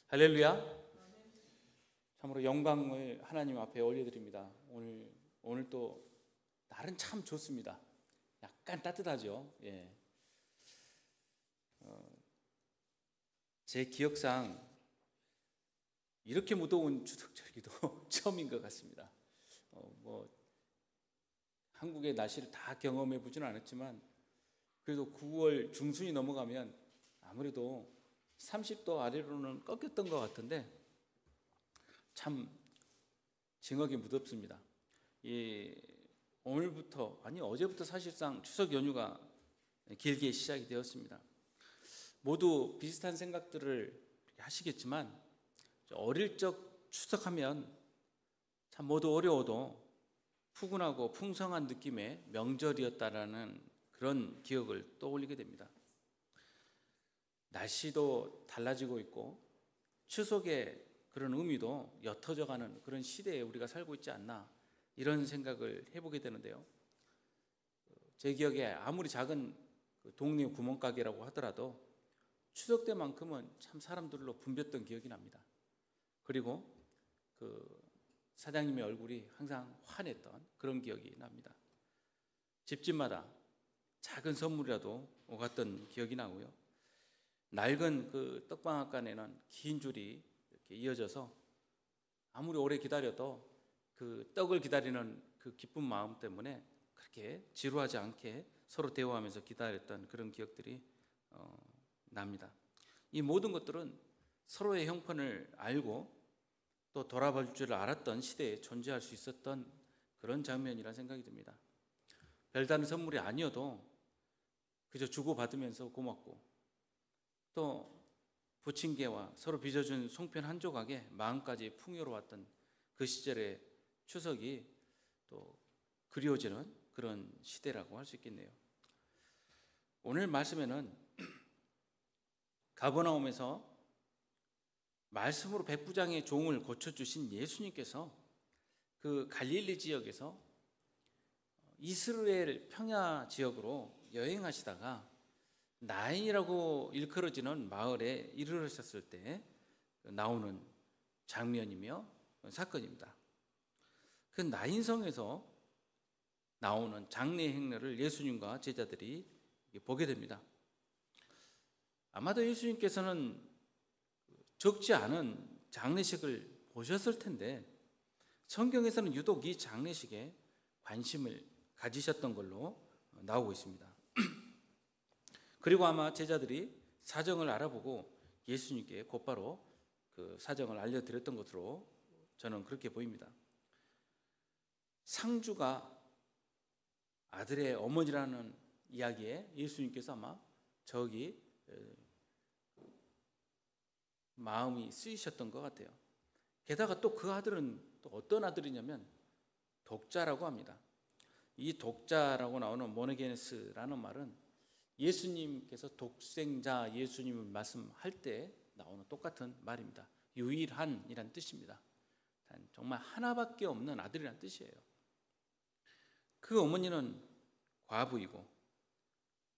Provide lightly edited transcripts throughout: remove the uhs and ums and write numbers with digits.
할렐루야. 참으로 영광을 하나님 앞에 올려드립니다. 오늘 또 날은 참 좋습니다. 약간 따뜻하죠. 예. 제 기억상 이렇게 무더운 추석절기도 처음인 것 같습니다. 한국의 날씨를 다 경험해 보지는 않았지만 그래도 9월 중순이 넘어가면 아무래도 30도 아래로는 꺾였던 것 같은데 참 징하게 무덥습니다. 어제부터 사실상 추석 연휴가 길게 시작이 되었습니다. 모두 비슷한 생각들을 하시겠지만 어릴 적 추석하면 참 모두 어려워도 푸근하고 풍성한 느낌의 명절이었다라는 그런 기억을 떠올리게 됩니다. 날씨도 달라지고 있고 추석의 그런 의미도 옅어져가는 그런 시대에 우리가 살고 있지 않나 이런 생각을 해보게 되는데요. 제 기억에 아무리 작은 동네 구멍가게라고 하더라도 추석 때만큼은 참 사람들로 붐볐던 기억이 납니다. 그리고 그 사장님의 얼굴이 항상 환했던 그런 기억이 납니다. 집집마다 작은 선물이라도 오갔던 기억이 나고요. 낡은 그 떡방앗간에는 긴 줄이 이렇게 이어져서 아무리 오래 기다려도 그 떡을 기다리는 그 기쁜 마음 때문에 그렇게 지루하지 않게 서로 대화하면서 기다렸던 그런 기억들이 납니다. 이 모든 것들은 서로의 형편을 알고 또 돌아볼 줄 알았던 시대에 존재할 수 있었던 그런 장면이라 생각이 듭니다. 별다른 선물이 아니어도 그저 주고받으면서 고맙고 또 부침개와 서로 빚어준 송편 한 조각에 마음까지 풍요로웠던 그 시절의 추석이 또 그리워지는 그런 시대라고 할 수 있겠네요. 오늘 말씀에는 가버나움에서 말씀으로 백부장의 종을 고쳐주신 예수님께서 그 갈릴리 지역에서 이스라엘 평야 지역으로 여행하시다가 나인이라고 일컬어지는 마을에 이르르셨을 때 나오는 장면이며 사건입니다. 그 나인성에서 나오는 장례 행렬을 예수님과 제자들이 보게 됩니다. 아마도 예수님께서는 적지 않은 장례식을 보셨을 텐데 성경에서는 유독 이 장례식에 관심을 가지셨던 걸로 나오고 있습니다. 그리고 아마 제자들이 사정을 알아보고 예수님께 곧바로 그 사정을 알려드렸던 것으로 저는 그렇게 보입니다. 상주가 아들의 어머니라는 이야기에 예수님께서 아마 저기 마음이 쓰이셨던 것 같아요. 게다가 또 그 아들은 또 어떤 아들이냐면 독자라고 합니다. 이 독자라고 나오는 모네게네스라는 말은 예수님께서 독생자 예수님을 말씀할 때 나오는 똑같은 말입니다. 유일한이란 뜻입니다. 정말 하나밖에 없는 아들이란 뜻이에요. 그 어머니는 과부이고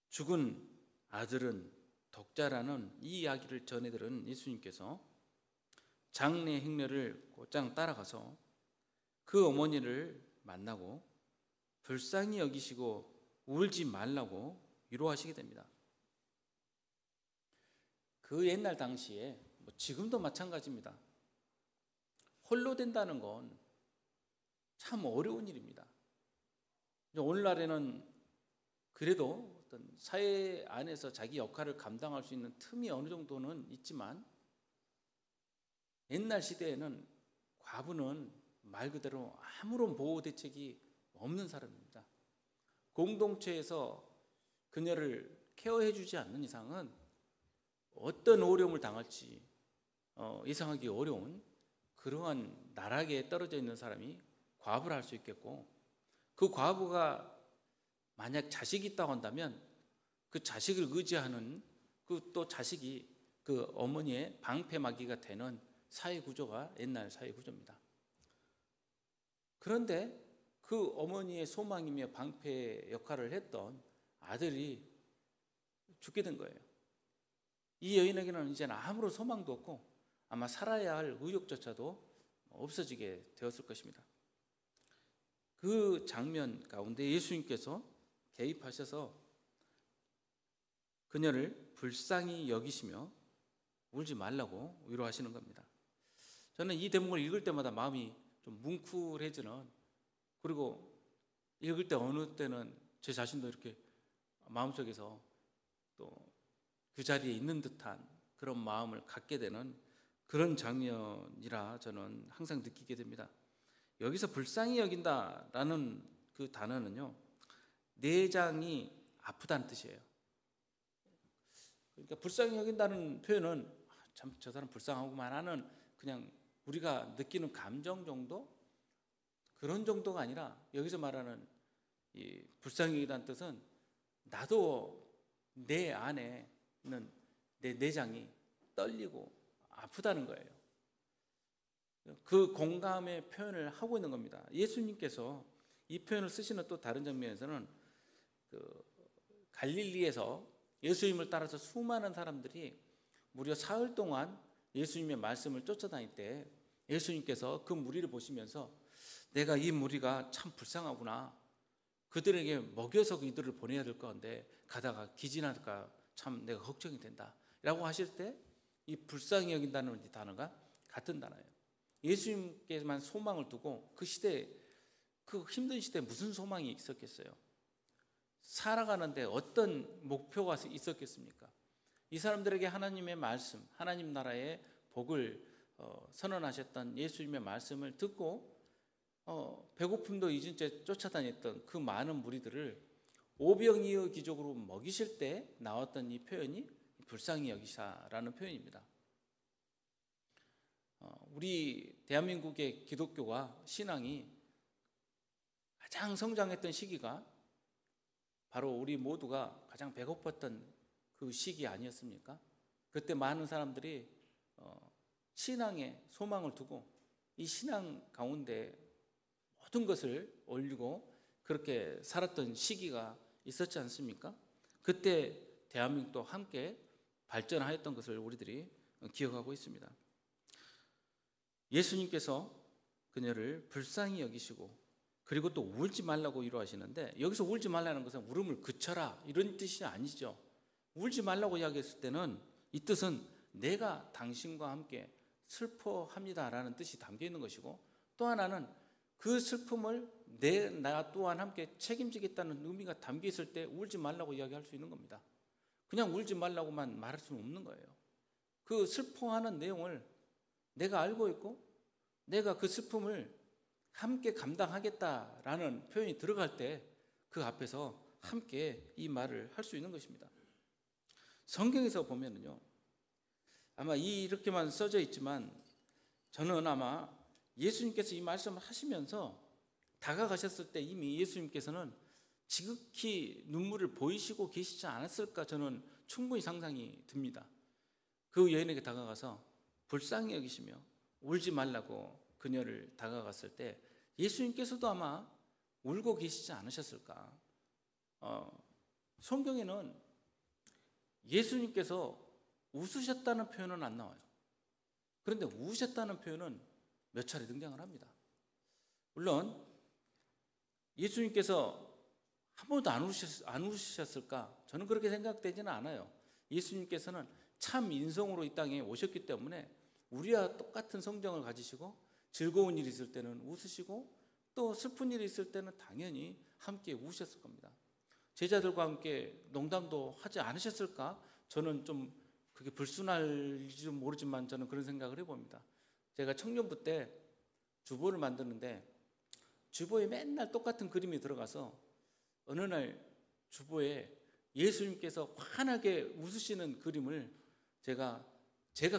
죽은 아들은 독자라는 이 이야기를 전해들은 예수님께서 장례 행렬을 곧장 따라가서 그 어머니를 만나고 불쌍히 여기시고 울지 말라고 위로하시게 됩니다. 그 옛날 당시에 지금도 마찬가지입니다. 홀로 된다는 건 참 어려운 일입니다. 오늘날에는 그래도 어떤 사회 안에서 자기 역할을 감당할 수 있는 틈이 어느 정도는 있지만 옛날 시대에는 과부는 말 그대로 아무런 보호 대책이 없는 사람입니다. 공동체에서 그녀를 케어해 주지 않는 이상은 어떤 어려움을 당할지 예상하기 어려운 그러한 나락에 떨어져 있는 사람이 과부를 할 수 있겠고, 그 과부가 만약 자식이 있다고 한다면 그 자식을 의지하는 그 또 자식이 그 어머니의 방패막이가 되는 사회 구조가 옛날 사회 구조입니다. 그런데 그 어머니의 소망이며 방패 역할을 했던 아들이 죽게 된 거예요. 이 여인에게는 이제는 아무런 소망도 없고 아마 살아야 할 의욕조차도 없어지게 되었을 것입니다. 그 장면 가운데 예수님께서 개입하셔서 그녀를 불쌍히 여기시며 울지 말라고 위로하시는 겁니다. 저는 이 대목을 읽을 때마다 마음이 좀 뭉클해지는, 그리고 읽을 때 어느 때는 제 자신도 이렇게 마음속에서 또 그 자리에 있는 듯한 그런 마음을 갖게 되는 그런 장면이라 저는 항상 느끼게 됩니다. 여기서 불쌍히 여긴다라는 그 단어는요, 내장이 아프다는 뜻이에요. 그러니까 불쌍히 여긴다는 표현은 참 저 사람 불쌍하구만 하는 그냥 우리가 느끼는 감정 정도, 그런 정도가 아니라 여기서 말하는 이 불쌍히 여긴다는 뜻은 나도 내 안에 있는 내 내장이 떨리고 아프다는 거예요. 그 공감의 표현을 하고 있는 겁니다. 예수님께서 이 표현을 쓰시는 또 다른 장면에서는 그 갈릴리에서 예수님을 따라서 수많은 사람들이 무려 사흘 동안 예수님의 말씀을 쫓아다닐 때 예수님께서 그 무리를 보시면서 내가 이 무리가 참 불쌍하구나, 그들에게 먹여서 이들을 보내야 될 건데 가다가 기진할까 참 내가 걱정이 된다 라고 하실 때 이 불쌍히 여긴다는 단어가 같은 단어예요. 예수님께만 소망을 두고 그 시대에, 그 힘든 시대에 무슨 소망이 있었겠어요? 살아가는데 어떤 목표가 있었겠습니까? 이 사람들에게 하나님의 말씀, 하나님 나라의 복을 선언하셨던 예수님의 말씀을 듣고 배고픔도 잊은 채 쫓아다녔던 그 많은 무리들을 오병이어 기적으로 먹이실 때 나왔던 이 표현이 불쌍히 여기사라는 표현입니다. 우리 대한민국의 기독교가, 신앙이 가장 성장했던 시기가 바로 우리 모두가 가장 배고팠던 그 시기 아니었습니까? 그때 많은 사람들이 신앙에 소망을 두고 이 신앙 가운데 모든 것을 올리고 그렇게 살았던 시기가 있었지 않습니까? 그때 대한민국도 함께 발전하였던 것을 우리들이 기억하고 있습니다. 예수님께서 그녀를 불쌍히 여기시고 그리고 또 울지 말라고 위로하시는데, 여기서 울지 말라는 것은 울음을 그쳐라 이런 뜻이 아니죠. 울지 말라고 이야기했을 때는 이 뜻은 내가 당신과 함께 슬퍼합니다라는 뜻이 담겨 있는 것이고, 또 하나는 그 슬픔을 나 또한 함께 책임지겠다는 의미가 담겨 있을 때 울지 말라고 이야기할 수 있는 겁니다. 그냥 울지 말라고만 말할 수는 없는 거예요. 그 슬퍼하는 내용을 내가 알고 있고 내가 그 슬픔을 함께 감당하겠다라는 표현이 들어갈 때 그 앞에서 함께 이 말을 할 수 있는 것입니다. 성경에서 보면은요, 아마 이렇게만 써져 있지만 저는 아마 예수님께서 이 말씀을 하시면서 다가가셨을 때 이미 예수님께서는 지극히 눈물을 보이시고 계시지 않았을까, 저는 충분히 상상이 듭니다. 그 여인에게 다가가서 불쌍히 여기시며 울지 말라고 그녀를 다가갔을 때 예수님께서도 아마 울고 계시지 않으셨을까. 성경에는 예수님께서 웃으셨다는 표현은 안 나와요. 그런데 우셨다는 표현은 몇 차례 등장을 합니다. 물론 예수님께서 한 번도 안 웃으셨을까? 저는 그렇게 생각되지는 않아요. 예수님께서는 참 인성으로 이 땅에 오셨기 때문에 우리와 똑같은 성정을 가지시고 즐거운 일이 있을 때는 웃으시고 또 슬픈 일이 있을 때는 당연히 함께 우셨을 겁니다. 제자들과 함께 농담도 하지 않으셨을까? 저는 좀 그게 불순할지 모르지만 저는 그런 생각을 해봅니다. 제가 청년부 때 주보를 만드는데 주보에 맨날 똑같은 그림이 들어가서 어느 날 주보에 예수님께서 환하게 웃으시는 그림을 제가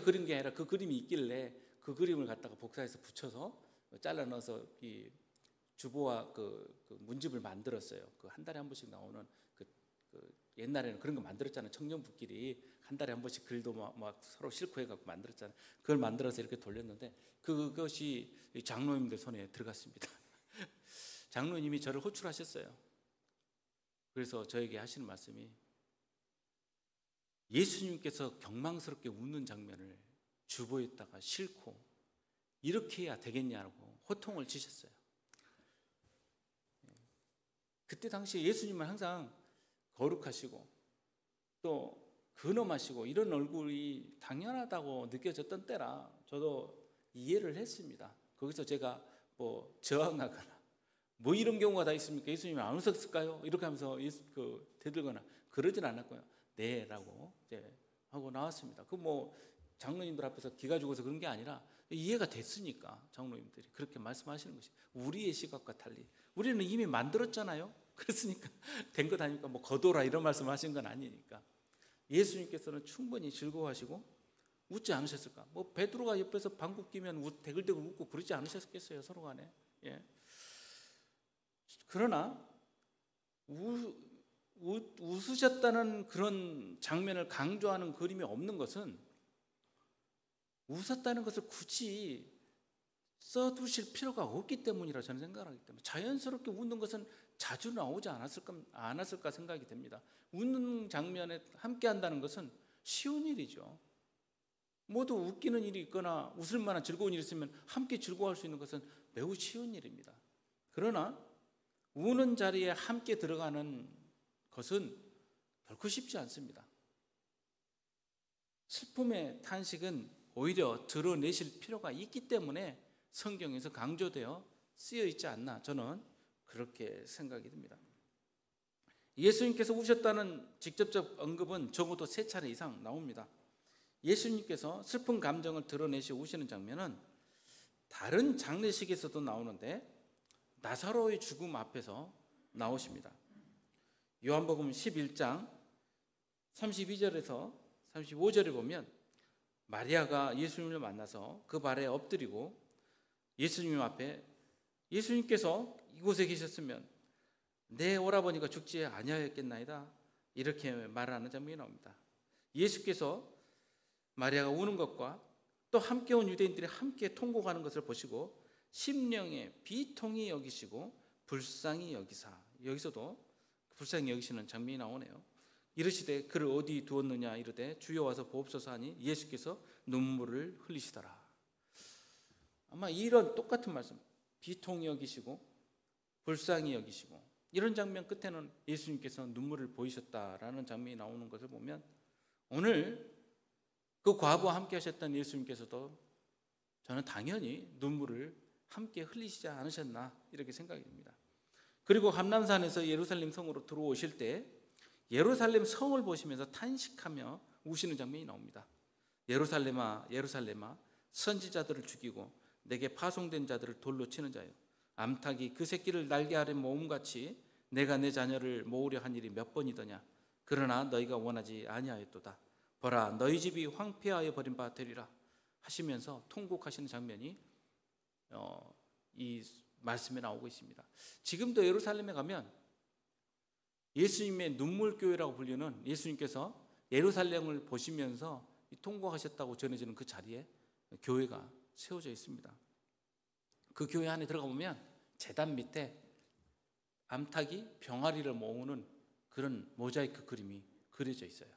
그린 게 아니라 그 그림이 있길래 그 그림을 갖다가 복사해서 붙여서 잘라 넣어서 이 주보와 그 문집을 만들었어요. 그 한 달에 한 번씩 나오는 그 옛날에는 그런 거 만들었잖아요. 청년부끼리 한 달에 한 번씩 글도 막 서로 싣고 해갖고 만들었잖아요. 그걸 만들어서 이렇게 돌렸는데 그것이 장로님들 손에 들어갔습니다. 장로님이 저를 호출하셨어요. 그래서 저에게 하시는 말씀이 예수님께서 경망스럽게 웃는 장면을 주보에다가 싣고 이렇게 해야 되겠냐고 호통을 치셨어요. 그때 당시에 예수님은 항상 거룩하시고 또 근엄하시고 이런 얼굴이 당연하다고 느껴졌던 때라 저도 이해를 했습니다. 거기서 제가 뭐 저항하거나 뭐 이런 경우가 다 있습니까? 예수님이 안 웃었을까요? 이렇게 하면서 대들거나 그러진 않았고요. 네 라고 이제 하고 나왔습니다. 그 뭐 장로님들 앞에서 기가 죽어서 그런 게 아니라 이해가 됐으니까 장로님들이 그렇게 말씀하시는 것이 우리의 시각과 달리 우리는 이미 만들었잖아요. 그랬으니까 된 것 아니니까 뭐 거둬라 이런 말씀하신 건 아니니까 예수님께서는 충분히 즐거워하시고 웃지 않으셨을까? 뭐 베드로가 옆에서 방귀 끼면 대글대글 웃고 그러지 않으셨겠어요 서로 간에. 예. 그러나 웃으셨다는 그런 장면을 강조하는 그림이 없는 것은 웃었다는 것을 굳이 써두실 필요가 없기 때문이라 저는 생각하기 때문에 자연스럽게 웃는 것은 자주 나오지 않았을까 생각이 됩니다. 웃는 장면에 함께 한다는 것은 쉬운 일이죠. 모두 웃기는 일이 있거나 웃을 만한 즐거운 일이 있으면 함께 즐거워할 수 있는 것은 매우 쉬운 일입니다. 그러나 우는 자리에 함께 들어가는 것은 결코 쉽지 않습니다. 슬픔의 탄식은 오히려 드러내실 필요가 있기 때문에 성경에서 강조되어 쓰여 있지 않나 저는 그렇게 생각이 듭니다. 예수님께서 우셨다는 직접적 언급은 적어도 3차례 이상 나옵니다. 예수님께서 슬픈 감정을 드러내시고 우시는 장면은 다른 장례식에서도 나오는데 나사로의 죽음 앞에서 나오십니다. 요한복음 11장 32절에서 35절에 보면 마리아가 예수님을 만나서 그 발에 엎드리고 예수님 앞에 예수님께서 이곳에 계셨으면 내 오라버니가 죽지 아니하였겠나이다 이렇게 말하는 장면이 나옵니다. 예수께서 마리아가 우는 것과 또 함께 온 유대인들이 함께 통곡하는 것을 보시고 심령에 비통히 여기시고 불쌍히 여기사 여기서도 불쌍히 여기시는 장면이 나오네요. 이르시되 그를 어디 두었느냐 이르되 주여 와서 보옵소서 하니 예수께서 눈물을 흘리시더라. 아마 이런 똑같은 말씀 비통히 여기시고 불쌍히 여기시고 이런 장면 끝에는 예수님께서 눈물을 보이셨다라는 장면이 나오는 것을 보면 오늘 그 과부와 함께 하셨던 예수님께서도 저는 당연히 눈물을 함께 흘리시지 않으셨나 이렇게 생각이 듭니다. 그리고 감람산에서 예루살렘 성으로 들어오실 때 예루살렘 성을 보시면서 탄식하며 우시는 장면이 나옵니다. 예루살렘아 예루살렘아 선지자들을 죽이고 내게 파송된 자들을 돌로 치는 자요 암탉이 그 새끼를 날개 아래 모음같이 내가 내 자녀를 모으려 한 일이 몇 번이더냐 그러나 너희가 원하지 아니하였도다 보라 너희 집이 황폐하여 버린 바 되리라 하시면서 통곡하시는 장면이 이 말씀에 나오고 있습니다. 지금도 예루살렘에 가면 예수님의 눈물교회라고 불리는 예수님께서 예루살렘을 보시면서 통곡하셨다고 전해지는 그 자리에 교회가 세워져 있습니다. 그 교회 안에 들어가 보면 제단 밑에 암탉이 병아리를 모으는 그런 모자이크 그림이 그려져 있어요.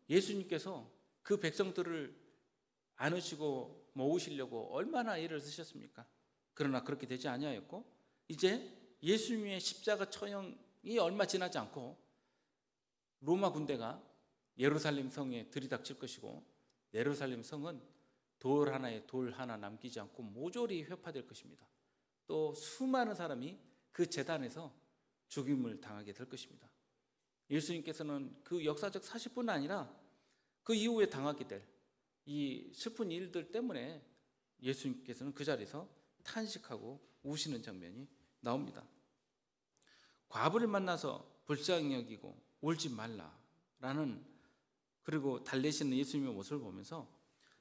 예수님께서 그 백성들을 안으시고 모으시려고 얼마나 애를 쓰셨습니까? 그러나 그렇게 되지 아니하였고 이제 예수님의 십자가 처형이 얼마 지나지 않고 로마 군대가 예루살렘 성에 들이닥칠 것이고 예루살렘 성은 돌 하나 남기지 않고 모조리 회파될 것입니다. 또 수많은 사람이 그 제단에서 죽임을 당하게 될 것입니다. 예수님께서는 그 역사적 사실뿐 아니라 그 이후에 당하게 될 이 슬픈 일들 때문에 예수님께서는 그 자리에서 탄식하고 우시는 장면이 나옵니다. 과부를 만나서 불쌍히 여기고 울지 말라라는 그리고 달래시는 예수님의 모습을 보면서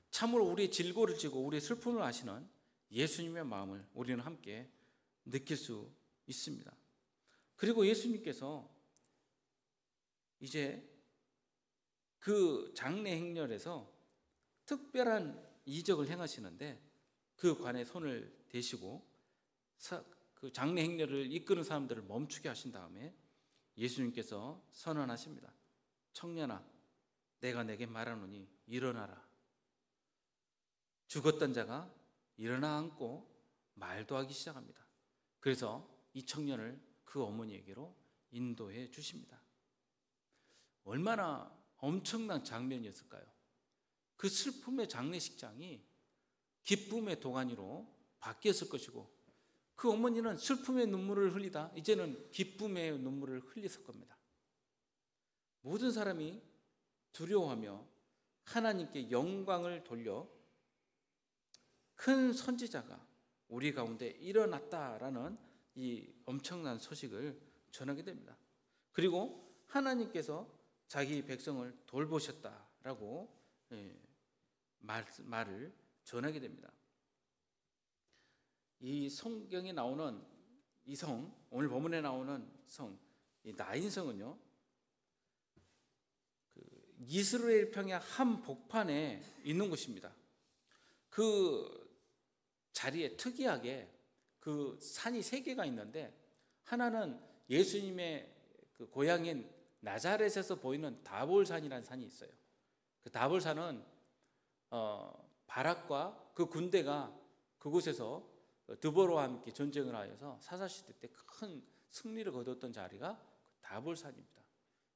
참으로 우리의 질고를 지고 우리의 슬픔을 아시는 예수님의 마음을 우리는 함께 느낄 수 있습니다. 그리고 예수님께서 이제 그 장례 행렬에서 특별한 이적을 행하시는데 그 관에 손을 대시고 그 장례 행렬을 이끄는 사람들을 멈추게 하신 다음에 예수님께서 선언하십니다. 청년아 내가 내게 말하노니 일어나라. 죽었던 자가 일어나 앉고 말도 하기 시작합니다. 그래서 이 청년을 그 어머니에게로 인도해 주십니다. 얼마나 엄청난 장면이었을까요? 그 슬픔의 장례식장이 기쁨의 도가니로 바뀌었을 것이고, 그 어머니는 슬픔의 눈물을 흘리다 이제는 기쁨의 눈물을 흘렸을 겁니다. 모든 사람이 두려워하며 하나님께 영광을 돌려 큰 선지자가 우리 가운데 일어났다라는 이 엄청난 소식을 전하게 됩니다. 그리고 하나님께서 자기 백성을 돌보셨다라고 말을 전하게 됩니다. 이 성경에 나오는 이 성, 오늘 본문에 나오는 성, 이 나인성은요, 이스라엘 평야 한 복판에 있는 곳입니다. 그 자리에 특이하게 그 산이 세 개가 있는데, 하나는 예수님의 그 고향인 나자렛에서 보이는 다볼산이라는 산이 있어요. 그 다볼산은 바락과 그 군대가 그곳에서 드보라와 함께 전쟁을 하여서 사사시대 때 큰 승리를 거뒀던 자리가 다볼산입니다.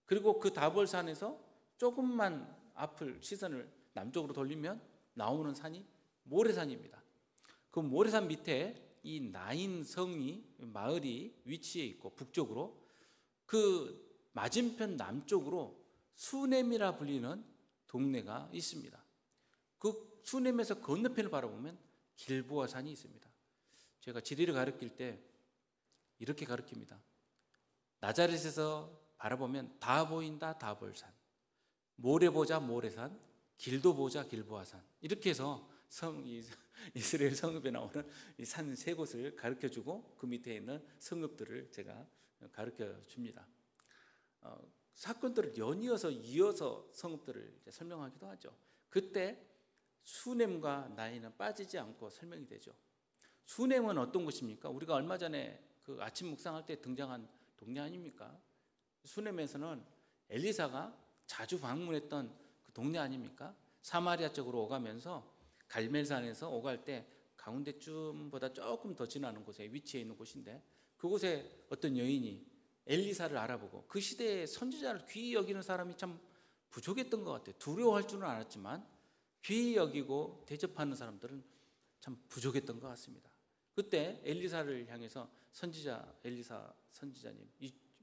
그리고 그 다볼산에서 조금만 앞을 시선을 남쪽으로 돌리면 나오는 산이 모래산입니다. 그 모래산 밑에 이 나인성이 마을이 위치해 있고, 북쪽으로 그 맞은편 남쪽으로 수넴이라 불리는 동네가 있습니다. 그 수넴에서 건너편을 바라보면 길보아산이 있습니다. 제가 지리를 가르칠 때 이렇게 가르칩니다. 나자렛에서 바라보면 다 보인다 다볼산, 모래 보자 모래산, 길도 보자 길보아산, 이렇게 해서 이스라엘 성읍에 나오는 이 산 세 곳을 가르쳐주고 그 밑에 있는 성읍들을 제가 가르쳐줍니다. 사건들을 연이어서 이어서 성읍들을 설명하기도 하죠. 그때 수넴과 나인은 빠지지 않고 설명이 되죠. 수넴은 어떤 곳입니까? 우리가 얼마 전에 그 아침 묵상할 때 등장한 동네 아닙니까? 수넴에서는 엘리사가 자주 방문했던 그 동네 아닙니까? 사마리아 쪽으로 오가면서 갈멜산에서 오갈 때 가운데쯤보다 조금 더 지나는 곳에 위치해 있는 곳인데, 그곳에 어떤 여인이 엘리사를 알아보고, 그 시대에 선지자를 귀히 여기는 사람이 참 부족했던 것 같아요. 두려워할 줄은 알았지만 귀히 여기고 대접하는 사람들은 참 부족했던 것 같습니다. 그때 엘리사를 향해서 엘리사 선지자님,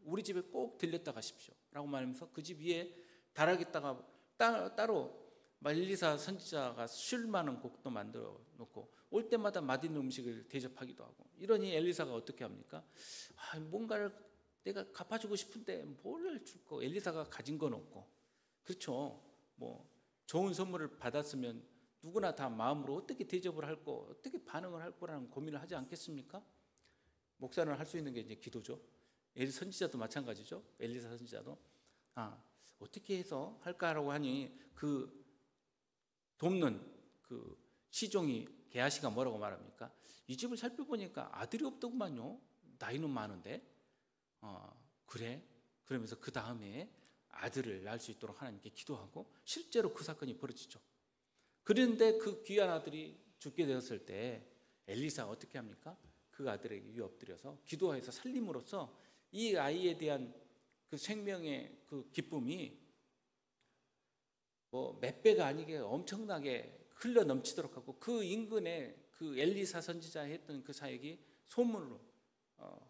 우리 집에 꼭 들렸다 가십시오 라고 말하면서 그 집 위에 다락에다가 따로 엘리사 선지자가 쉴 만한 곳도 만들어 놓고 올 때마다 맛있는 음식을 대접하기도 하고, 이러니 엘리사가 어떻게 합니까? 뭔가를 내가 갚아주고 싶은데 뭘 줄까? 엘리사가 가진 건 없고, 그렇죠? 뭐 좋은 선물을 받았으면 누구나 다 마음으로 어떻게 대접을 할 거, 어떻게 반응을 할 거라는 고민을 하지 않겠습니까? 목사는 할 수 있는 게 이제 기도죠. 선지자도 마찬가지죠. 엘리사 선지자도 어떻게 해서 할까라고 하니 그 돕는 그 시종이 게하시가 뭐라고 말합니까? 이 집을 살펴보니까 아들이 없더구만요. 나이는 많은데. 그래? 그러면서 그 다음에 아들을 낳을 수 있도록 하나님께 기도하고, 실제로 그 사건이 벌어지죠. 그런데 그 귀한 아들이 죽게 되었을 때 엘리사가 어떻게 합니까? 그 아들에게 위 엎드려서 기도해서 살림으로써 이 아이에 대한 그 생명의 그 기쁨이 뭐 몇 배가 아니게 엄청나게 흘러 넘치도록 하고, 그 인근에 그 엘리사 선지자 했던 그 사역이 소문으로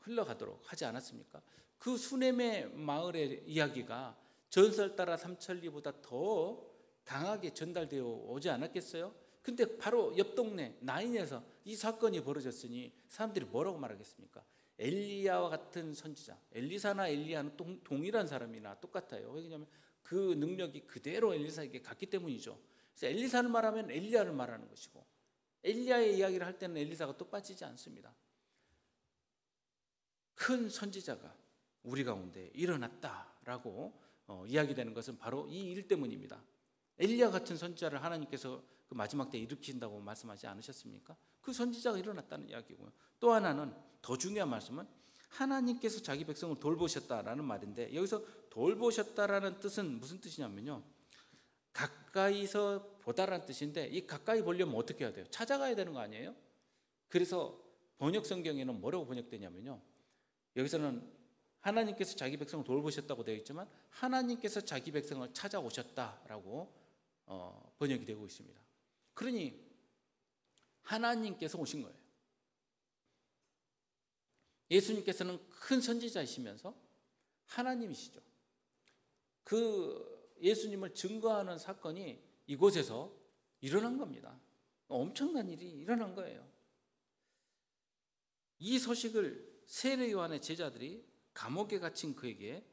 흘러가도록 하지 않았습니까? 그 수넴의 마을의 이야기가 전설 따라 삼천리보다 더 강하게 전달되어 오지 않았겠어요? 근데 바로 옆 동네 나인에서 이 사건이 벌어졌으니 사람들이 뭐라고 말하겠습니까? 엘리야와 같은 선지자, 엘리사나 엘리야는 동일한 사람이나 똑같아요. 왜냐하면 그 능력이 그대로 엘리사에게 갔기 때문이죠. 그래서 엘리사를 말하면 엘리야를 말하는 것이고, 엘리야의 이야기를 할 때는 엘리사가 또 빠지지 않습니다. 큰 선지자가 우리 가운데 일어났다라고 이야기되는 것은 바로 이 일 때문입니다. 엘리야 같은 선지자를 하나님께서 그 마지막 때 일으키신다고 말씀하지 않으셨습니까? 그 선지자가 일어났다는 이야기고요. 또 하나는 더 중요한 말씀은 하나님께서 자기 백성을 돌보셨다라는 말인데, 여기서 돌보셨다라는 뜻은 무슨 뜻이냐면요, 가까이서 보다라는 뜻인데, 이 가까이 보려면 어떻게 해야 돼요? 찾아가야 되는 거 아니에요? 그래서 번역 성경에는 뭐라고 번역되냐면요, 여기서는 하나님께서 자기 백성을 돌보셨다고 되어 있지만 하나님께서 자기 백성을 찾아오셨다라고 번역이 되고 있습니다. 그러니 하나님께서 오신 거예요. 예수님께서는 큰 선지자이시면서 하나님이시죠. 그 예수님을 증거하는 사건이 이곳에서 일어난 겁니다. 엄청난 일이 일어난 거예요. 이 소식을 세례 요한의 제자들이 감옥에 갇힌 그에게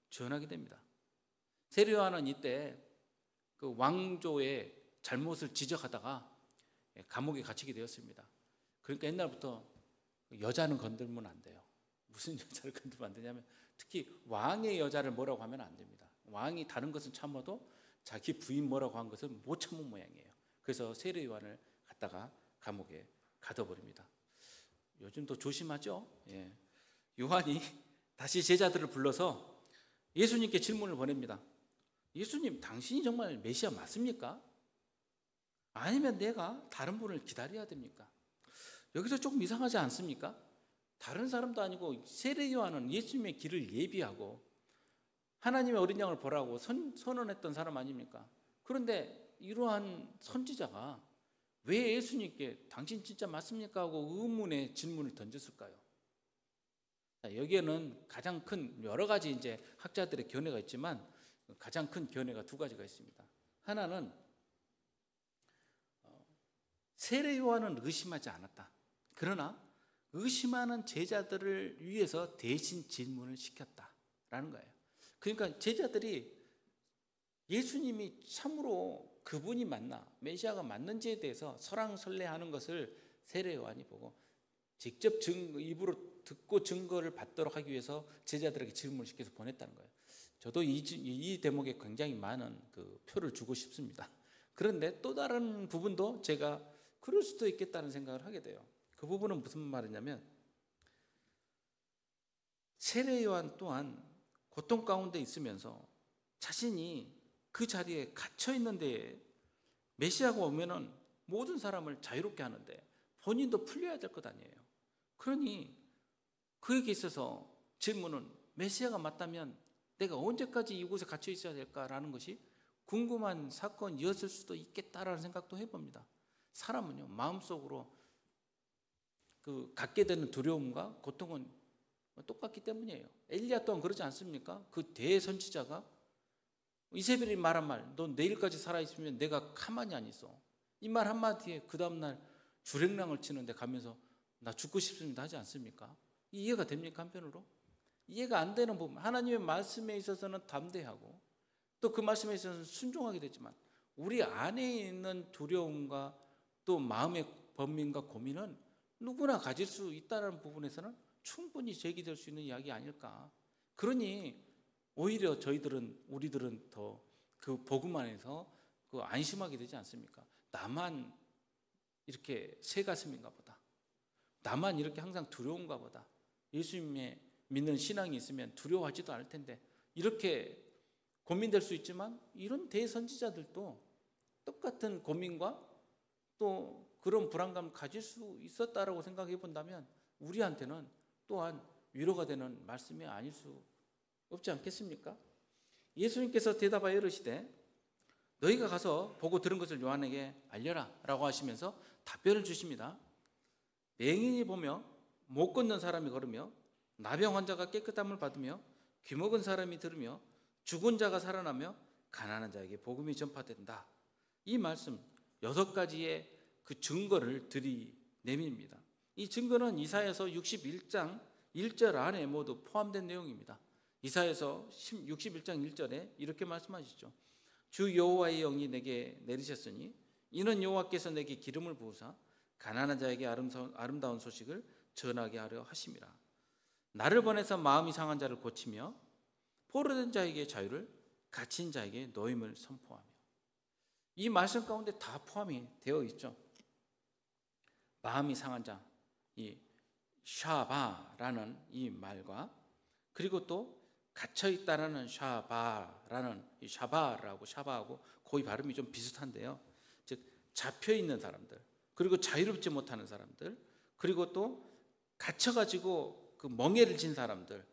전하게 됩니다. 세례 요한은 이때 그 왕조의 잘못을 지적하다가 감옥에 갇히게 되었습니다. 그러니까 옛날부터 여자는 건들면 안 돼요. 무슨 여자를 건들면 안 되냐면 특히 왕의 여자를 뭐라고 하면 안 됩니다. 왕이 다른 것은 참아도 자기 부인 뭐라고 한 것은 못 참은 모양이에요. 그래서 세례 요한을 갖다가 감옥에 가둬버립니다. 요즘도 조심하죠. 예. 요한이 다시 제자들을 불러서 예수님께 질문을 보냅니다. 예수님, 당신이 정말 메시아 맞습니까? 아니면 내가 다른 분을 기다려야 됩니까? 여기서 조금 이상하지 않습니까? 다른 사람도 아니고 세례 요한은 예수님의 길을 예비하고 하나님의 어린 양을 보라고 선언했던 사람 아닙니까? 그런데 이러한 선지자가 왜 예수님께 당신 진짜 맞습니까? 하고 의문의 질문을 던졌을까요? 여기에는 가장 큰 여러 가지 이제 학자들의 견해가 있지만 가장 큰 견해가 두 가지가 있습니다. 하나는 세례 요한은 의심하지 않았다. 그러나 의심하는 제자들을 위해서 대신 질문을 시켰다라는 거예요. 그러니까 제자들이 예수님이 참으로 그분이 맞나, 메시아가 맞는지에 대해서 설왕설래하는 것을 세례 요한이 보고 직접 입으로 듣고 증거를 받도록 하기 위해서 제자들에게 질문을 시켜서 보냈다는 거예요. 저도 이 대목에 굉장히 많은 그 표를 주고 싶습니다. 그런데 또 다른 부분도 제가 그럴 수도 있겠다는 생각을 하게 돼요. 그 부분은 무슨 말이냐면 세례 요한 또한 고통 가운데 있으면서 자신이 그 자리에 갇혀 있는데 메시아가 오면은 모든 사람을 자유롭게 하는데 본인도 풀려야 될 것 아니에요. 그러니 그에게 있어서 질문은 메시아가 맞다면 내가 언제까지 이곳에 갇혀 있어야 될까라는 것이 궁금한 사건이었을 수도 있겠다라는 생각도 해봅니다. 사람은요, 마음속으로 그 갖게 되는 두려움과 고통은 똑같기 때문이에요. 엘리야 또한 그러지 않습니까? 그 대선지자가 이세벨이 말한 말, 너 내일까지 살아있으면 내가 가만히 안 있어. 이 말 한마디에 그 다음날 주랭랑을 치는데 가면서 나 죽고 싶습니다 하지 않습니까? 이해가 됩니까? 한편으로 이해가 안 되는 부분, 하나님의 말씀에 있어서는 담대하고 또 그 말씀에 있어서는 순종하게 되지만 우리 안에 있는 두려움과 또 마음의 번민과 고민은 누구나 가질 수 있다는 부분에서는 충분히 제기될 수 있는 이야기 아닐까. 그러니 오히려 우리들은 더 그 복음 안에서 그 안심하게 되지 않습니까? 나만 이렇게 새 가슴인가 보다. 나만 이렇게 항상 두려운가 보다. 예수님의 믿는 신앙이 있으면 두려워하지도 않을 텐데 이렇게 고민될 수 있지만 이런 대선지자들도 똑같은 고민과 또 그런 불안감을 가질 수 있었다라고 생각해 본다면 우리한테는 또한 위로가 되는 말씀이 아닐 수 없지 않겠습니까? 예수님께서 대답하여 이르시되 너희가 가서 보고 들은 것을 요한에게 알려라 라고 하시면서 답변을 주십니다. 맹인이 보며 못 걷는 사람이 걸으며 나병 환자가 깨끗함을 받으며 귀먹은 사람이 들으며 죽은 자가 살아나며 가난한 자에게 복음이 전파된다. 이 말씀 6가지의 그 증거를 들이내밉니다. 이 증거는 이사야서 61장 1절 안에 모두 포함된 내용입니다. 이사야서 61장 1절에 이렇게 말씀하시죠. 주 여호와의 영이 내게 내리셨으니 이는 여호와께서 내게 기름을 부으사 가난한 자에게 아름다운 소식을 전하게 하려 하심이라. 나를 보내서 마음이 상한 자를 고치며 포로된 자에게 자유를 갇힌 자에게 노임을 선포하며. 이 말씀 가운데 다 포함이 되어 있죠. 마음이 상한 자, 이 샤바라는 이 말과 그리고 또 갇혀 있다라는 샤바라는 이 샤바하고 거의 발음이 좀 비슷한데요. 즉 잡혀 있는 사람들, 그리고 자유롭지 못하는 사람들, 그리고 또 갇혀가지고 그 멍에를 진 사람들,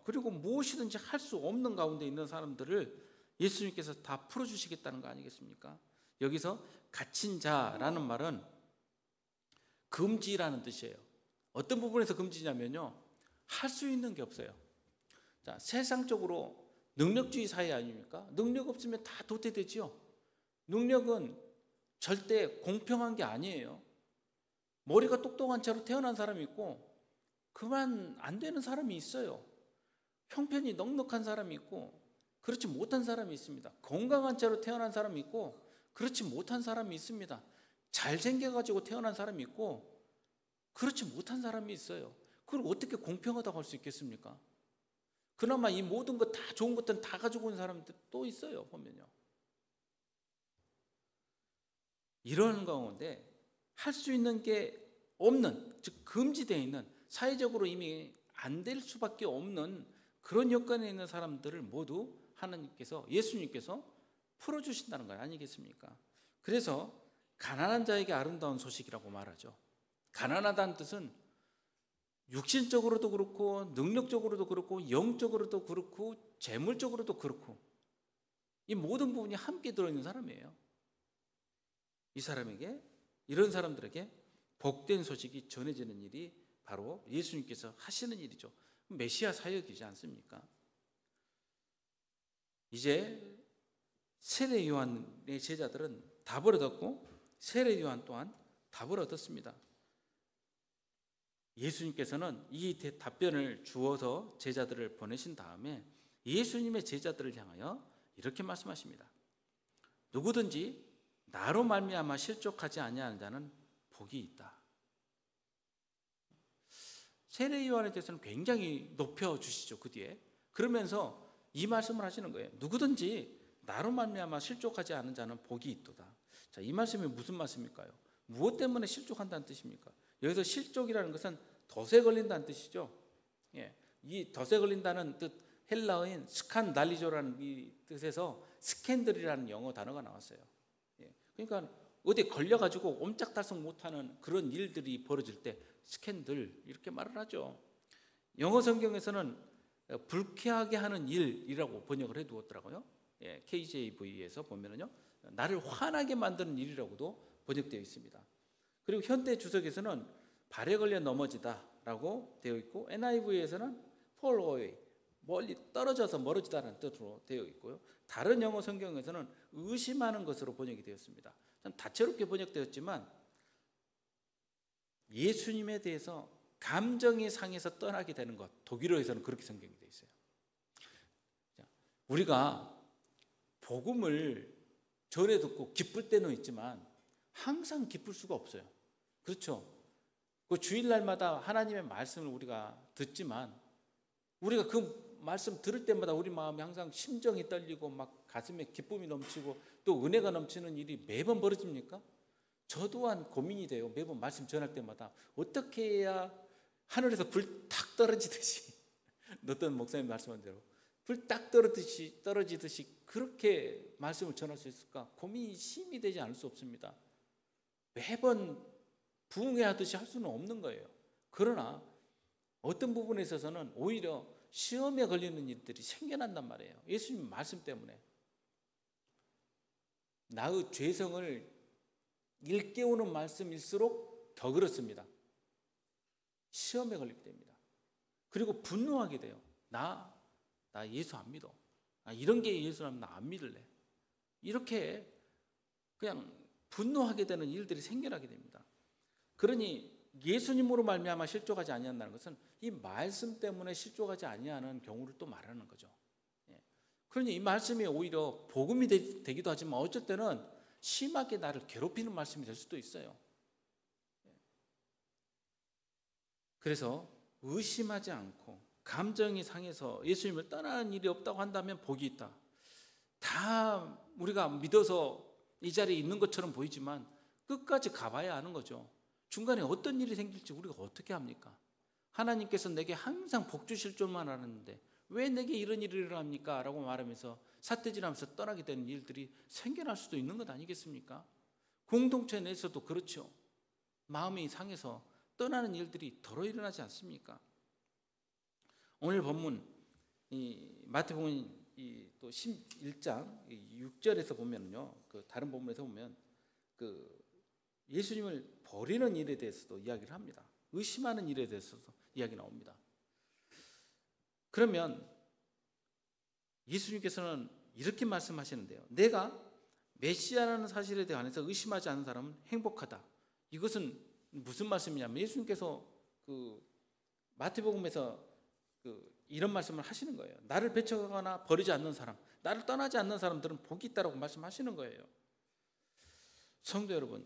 그리고 무엇이든지 할 수 없는 가운데 있는 사람들을 예수님께서 다 풀어주시겠다는 거 아니겠습니까? 여기서 갇힌 자라는 말은 금지라는 뜻이에요. 어떤 부분에서 금지냐면요, 할 수 있는 게 없어요. 자, 세상적으로 능력주의 사회 아닙니까? 능력 없으면 다 도태되지요. 능력은 절대 공평한 게 아니에요. 머리가 똑똑한 채로 태어난 사람이 있고 그만 안 되는 사람이 있어요. 형편이 넉넉한 사람이 있고 그렇지 못한 사람이 있습니다. 건강한 채로 태어난 사람이 있고 그렇지 못한 사람이 있습니다. 잘생겨가지고 태어난 사람이 있고 그렇지 못한 사람이 있어요. 그걸 어떻게 공평하다고 할 수 있겠습니까? 그나마 이 모든 것 다 좋은 것들은 다 가지고 온 사람들 또 있어요. 보면요, 이런 가운데 할 수 있는 게 없는, 즉 금지되어 있는, 사회적으로 이미 안 될 수밖에 없는 그런 여건에 있는 사람들을 모두 하나님께서, 예수님께서 풀어주신다는 것 아니겠습니까? 그래서 가난한 자에게 아름다운 소식이라고 말하죠. 가난하다는 뜻은 육신적으로도 그렇고 능력적으로도 그렇고 영적으로도 그렇고 재물적으로도 그렇고 이 모든 부분이 함께 들어있는 사람이에요. 이 사람에게, 이런 사람들에게 복된 소식이 전해지는 일이 바로 예수님께서 하시는 일이죠. 메시아 사역이지 않습니까? 이제 세례 요한의 제자들은 답을 얻었고 세례 요한 또한 답을 얻었습니다. 예수님께서는 이 답변을 주어서 제자들을 보내신 다음에 예수님의 제자들을 향하여 이렇게 말씀하십니다. 누구든지 나로 말미암아 실족하지 아니하는 자는 복이 있다. 세례 요한에 대해서는 굉장히 높여주시죠. 그 뒤에 그러면서 이 말씀을 하시는 거예요. 누구든지 나로 말미암아 실족하지 않은 자는 복이 있도다. 자, 이 말씀이 무슨 말씀일까요? 무엇 때문에 실족한다는 뜻입니까? 여기서 실족이라는 것은 덫에 걸린다는 뜻이죠. 예, 이 덫에 걸린다는 뜻, 헬라어인 스칸달리조라는 이 뜻에서 스캔들이라는 영어 단어가 나왔어요. 예, 그러니까 어디 걸려가지고 옴짝달싹 못하는 그런 일들이 벌어질 때 스캔들 이렇게 말을 하죠. 영어 성경에서는 불쾌하게 하는 일이라고 번역을 해두었더라고요. 예, KJV에서 보면은요, 나를 화나게 만드는 일이라고도 번역되어 있습니다. 그리고 현대 주석에서는 발에 걸려 넘어지다라고 되어 있고 NIV에서는 fall away, 멀리 떨어져서 멀어지다라는 뜻으로 되어 있고요. 다른 영어 성경에서는 의심하는 것으로 번역이 되었습니다. 참 다채롭게 번역되었지만 예수님에 대해서 감정이 상해서 떠나게 되는 것, 독일어에서는 그렇게 성경이 되어 있어요. 우리가 복음을 전해 듣고 기쁠 때는 있지만 항상 기쁠 수가 없어요. 그렇죠? 그 주일날마다 하나님의 말씀을 우리가 듣지만 우리가 그 말씀 들을 때마다 우리 마음이 항상 심정이 떨리고 막 가슴에 기쁨이 넘치고 또 은혜가 넘치는 일이 매번 벌어집니까? 저 또한 고민이 돼요. 매번 말씀 전할 때마다 어떻게 해야 하늘에서 불 탁 떨어지듯이 어떤 목사님 말씀한 대로 불 딱 떨어지듯이 그렇게 말씀을 전할 수 있을까? 고민이 심히 되지 않을 수 없습니다. 매번 부흥회하듯이 할 수는 없는 거예요. 그러나 어떤 부분에 있어서는 오히려 시험에 걸리는 일들이 생겨난단 말이에요. 예수님 말씀 때문에. 나의 죄성을 일깨우는 말씀일수록 더 그렇습니다. 시험에 걸리게 됩니다. 그리고 분노하게 돼요. 나 예수 안 믿어. 이런 게 예수라면 나 안 믿을래. 이렇게 그냥 분노하게 되는 일들이 생겨나게 됩니다. 그러니 예수님으로 말미암아 실족하지 아니한다는 것은 이 말씀 때문에 실족하지 아니하는 경우를 또 말하는 거죠. 그러니 이 말씀이 오히려 복음이 되기도 하지만 어쩔 때는 심하게 나를 괴롭히는 말씀이 될 수도 있어요. 그래서 의심하지 않고 감정이 상해서 예수님을 떠나는 일이 없다고 한다면 복이 있다. 다 우리가 믿어서 이 자리에 있는 것처럼 보이지만 끝까지 가봐야 아는 거죠. 중간에 어떤 일이 생길지 우리가 어떻게 합니까? 하나님께서 내게 항상 복 주실 줄만 알았는데 왜 내게 이런 일이 일어납니까? 라고 말하면서 삿대질하면서 떠나게 되는 일들이 생겨날 수도 있는 것 아니겠습니까? 공동체 내에서도 그렇죠. 마음이 상해서 떠나는 일들이 더러 일어나지 않습니까? 오늘 본문 마태복음 또 11장 6절에서 보면요, 그 다른 본문에서 보면 그 예수님을 버리는 일에 대해서도 이야기를 합니다. 의심하는 일에 대해서도 이야기 나옵니다. 그러면 예수님께서는 이렇게 말씀하시는데요. 내가 메시아라는 사실에 대해서 의심하지 않는 사람은 행복하다. 이것은 무슨 말씀이냐면 예수님께서 그 마태복음에서 이런 말씀을 하시는 거예요. 나를 배척하거나 버리지 않는 사람, 나를 떠나지 않는 사람들은 복이 있다라고 말씀하시는 거예요. 성도 여러분,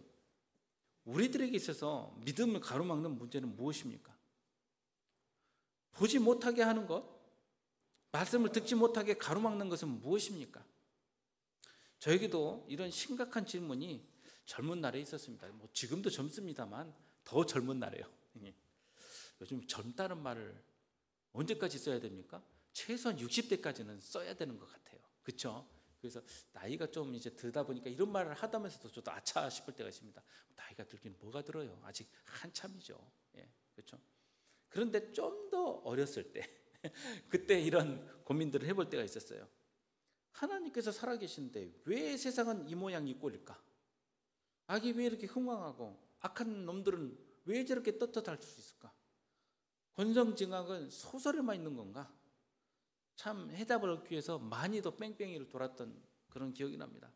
우리들에게 있어서 믿음을 가로막는 문제는 무엇입니까? 보지 못하게 하는 것, 말씀을 듣지 못하게 가로막는 것은 무엇입니까? 저에게도 이런 심각한 질문이 젊은 날에 있었습니다. 뭐 지금도 젊습니다만 더 젊은 날에요. 요즘 젊다는 말을 언제까지 써야 됩니까? 최소한 60대까지는 써야 되는 것 같아요. 그렇죠? 그래서 나이가 좀 이제 들다 보니까 이런 말을 하다면서도 저도 아차 싶을 때가 있습니다. 나이가 들긴 뭐가 들어요? 아직 한참이죠. 예, 그렇죠? 그런데 좀 더 어렸을 때 그때 이런 고민들을 해볼 때가 있었어요. 하나님께서 살아계신데 왜 세상은 이 모양 이 꼴일까? 악이 왜 이렇게 흥왕하고 악한 놈들은 왜 저렇게 떳떳할 수 있을까? 권성징악은 소설에만 있는 건가? 참 해답을 얻기 위해서 많이도 뺑뺑이를 돌았던 그런 기억이 납니다.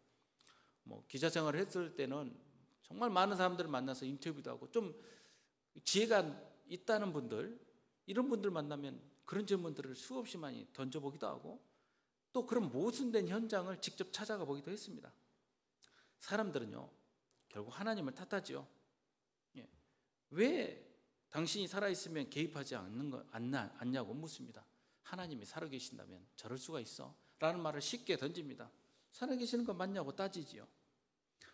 뭐 기자 생활을 했을 때는 정말 많은 사람들을 만나서 인터뷰도 하고 좀 지혜가 있다는 분들, 이런 분들 만나면 그런 질문들을 수없이 많이 던져보기도 하고 또 그런 모순된 현장을 직접 찾아가 보기도 했습니다. 사람들은요, 결국 하나님을 탓하지요. 예. 왜 당신이 살아있으면 개입하지 않냐고 묻습니다. 하나님이 살아계신다면 저럴 수가 있어? 라는 말을 쉽게 던집니다. 살아계시는 거 맞냐고 따지지요.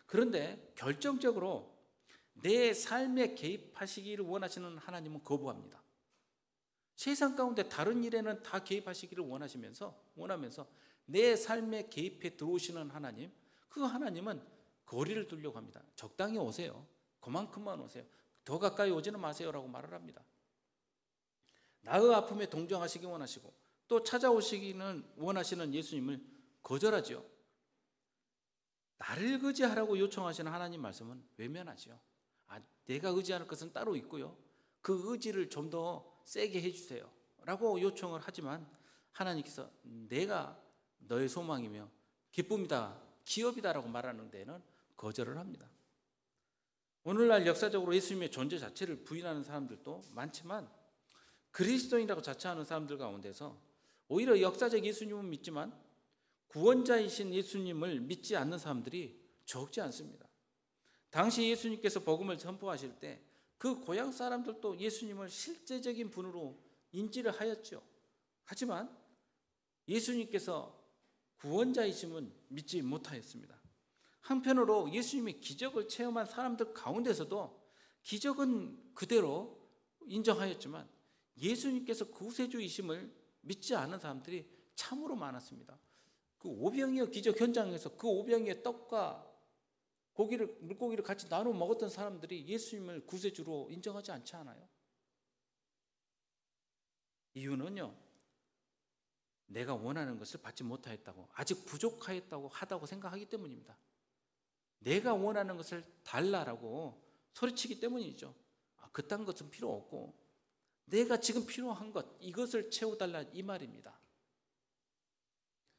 그런데 결정적으로 내 삶에 개입하시기를 원하시는 하나님은 거부합니다. 세상 가운데 다른 일에는 다 개입하시기를 원하면서 내 삶에 개입해 들어오시는 하나님, 그 하나님은 거리를 두려고 합니다. 적당히 오세요. 그만큼만 오세요. 더 가까이 오지는 마세요라고 말을 합니다. 나의 아픔에 동정하시기 원하시고 또 찾아오시기는 원하시는 예수님을 거절하죠. 나를 의지하라고 요청하시는 하나님 말씀은 외면하죠. 내가 의지할 것은 따로 있고요. 그 의지를 좀 더 세게 해주세요 라고 요청을 하지만 하나님께서 내가 너의 소망이며 기쁨이다, 기업이다 라고 말하는 데는 거절을 합니다. 오늘날 역사적으로 예수님의 존재 자체를 부인하는 사람들도 많지만 그리스도인이라고 자처하는 사람들 가운데서 오히려 역사적 예수님은 믿지만 구원자이신 예수님을 믿지 않는 사람들이 적지 않습니다. 당시 예수님께서 복음을 선포하실 때 그 고향 사람들도 예수님을 실제적인 분으로 인지를 하였죠. 하지만 예수님께서 구원자이심은 믿지 못하였습니다. 한편으로 예수님의 기적을 체험한 사람들 가운데서도 기적은 그대로 인정하였지만 예수님께서 구세주이심을 믿지 않은 사람들이 참으로 많았습니다. 그 오병이어 기적 현장에서 그 오병이의 떡과 물고기를 같이 나눠 먹었던 사람들이 예수님을 구세주로 인정하지 않지 않아요? 이유는요, 내가 원하는 것을 받지 못하였다고, 아직 부족하였다고 하다고 생각하기 때문입니다. 내가 원하는 것을 달라라고 소리치기 때문이죠. 그딴 것은 필요 없고 내가 지금 필요한 것, 이것을 채워달라 이 말입니다.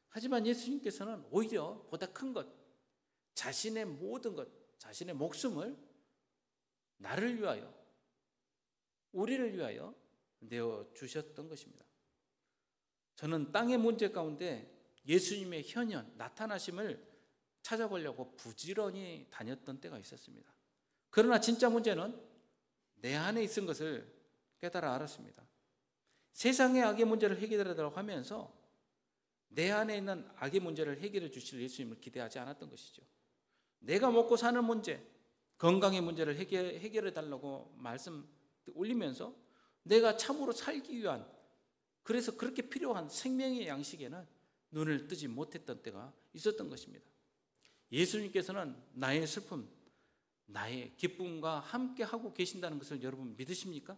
하지만 예수님께서는 오히려 보다 큰 것, 자신의 모든 것, 자신의 목숨을 나를 위하여, 우리를 위하여 내어주셨던 것입니다. 저는 땅의 문제 가운데 예수님의 현현, 나타나심을 찾아보려고 부지런히 다녔던 때가 있었습니다. 그러나 진짜 문제는 내 안에 있은 것을 깨달아 알았습니다. 세상의 악의 문제를 해결하려고 하면서 내 안에 있는 악의 문제를 해결해 주실 예수님을 기대하지 않았던 것이죠. 내가 먹고 사는 문제, 건강의 문제를 해결해 달라고 말씀 올리면서 내가 참으로 살기 위한 그래서 그렇게 필요한 생명의 양식에는 눈을 뜨지 못했던 때가 있었던 것입니다. 예수님께서는 나의 슬픔, 나의 기쁨과 함께 하고 계신다는 것을 여러분 믿으십니까?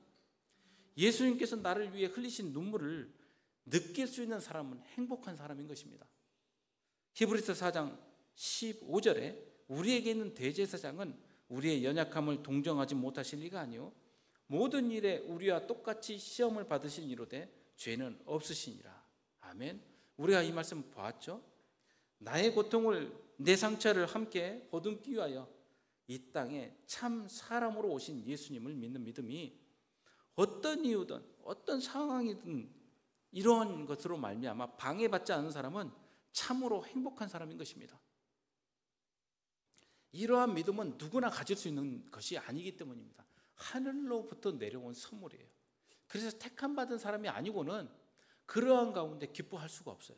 예수님께서 나를 위해 흘리신 눈물을 느낄 수 있는 사람은 행복한 사람인 것입니다. 히브리서 4장 15절에 우리에게 있는 대제사장은 우리의 연약함을 동정하지 못하실 리가 아니요 모든 일에 우리와 똑같이 시험을 받으신 이로되 죄는 없으시니라. 아멘. 우리가 이 말씀 보았죠? 나의 고통을, 내 상처를 함께 보듬기 위하여 이 땅에 참 사람으로 오신 예수님을 믿는 믿음이 어떤 이유든 어떤 상황이든 이러한 것으로 말미암아 방해받지 않은 사람은 참으로 행복한 사람인 것입니다. 이러한 믿음은 누구나 가질 수 있는 것이 아니기 때문입니다. 하늘로부터 내려온 선물이에요. 그래서 택함 받은 사람이 아니고는 그러한 가운데 기뻐할 수가 없어요.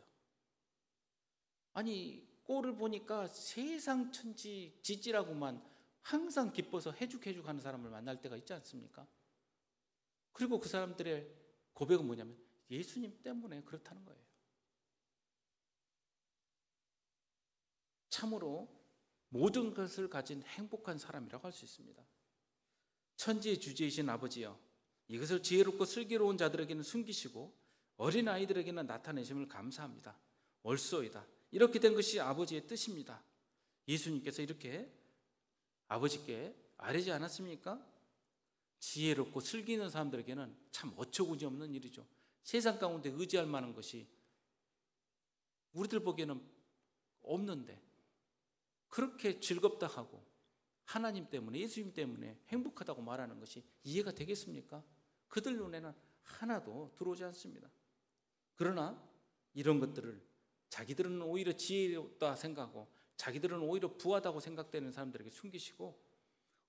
아니, 꼴을 보니까 세상 천지 지지라고만 항상 기뻐서 해죽해죽 하는 사람을 만날 때가 있지 않습니까? 그리고 그 사람들의 고백은 뭐냐면 예수님 때문에 그렇다는 거예요. 참으로 모든 것을 가진 행복한 사람이라고 할 수 있습니다. 천지의 주제이신 아버지여, 이것을 지혜롭고 슬기로운 자들에게는 숨기시고 어린아이들에게는 나타내심을 감사합니다. 옳소이다. 이렇게 된 것이 아버지의 뜻입니다. 예수님께서 이렇게 아버지께 아뢰지 않았습니까? 지혜롭고 슬기 있는 사람들에게는 참 어처구니 없는 일이죠. 세상 가운데 의지할 만한 것이 우리들 보기에는 없는데 그렇게 즐겁다 하고 하나님 때문에, 예수님 때문에 행복하다고 말하는 것이 이해가 되겠습니까? 그들 눈에는 하나도 들어오지 않습니다. 그러나 이런 것들을 자기들은 오히려 지혜롭다 생각하고 자기들은 오히려 부하다고 생각되는 사람들에게 숨기시고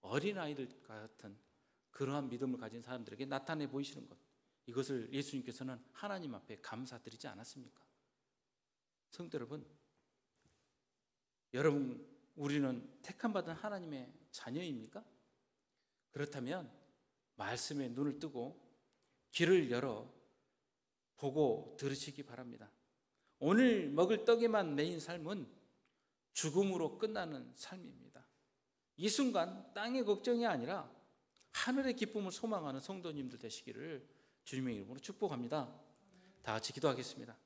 어린아이들 같은 그러한 믿음을 가진 사람들에게 나타내 보이시는 것, 이것을 예수님께서는 하나님 앞에 감사드리지 않았습니까? 성도 여러분, 우리는 택함받은 하나님의 자녀입니까? 그렇다면 말씀에 눈을 뜨고 귀를 열어 보고 들으시기 바랍니다. 오늘 먹을 떡에만 매인 삶은 죽음으로 끝나는 삶입니다. 이 순간 땅의 걱정이 아니라 하늘의 기쁨을 소망하는 성도님들 되시기를 주님의 이름으로 축복합니다. 다 같이 기도하겠습니다.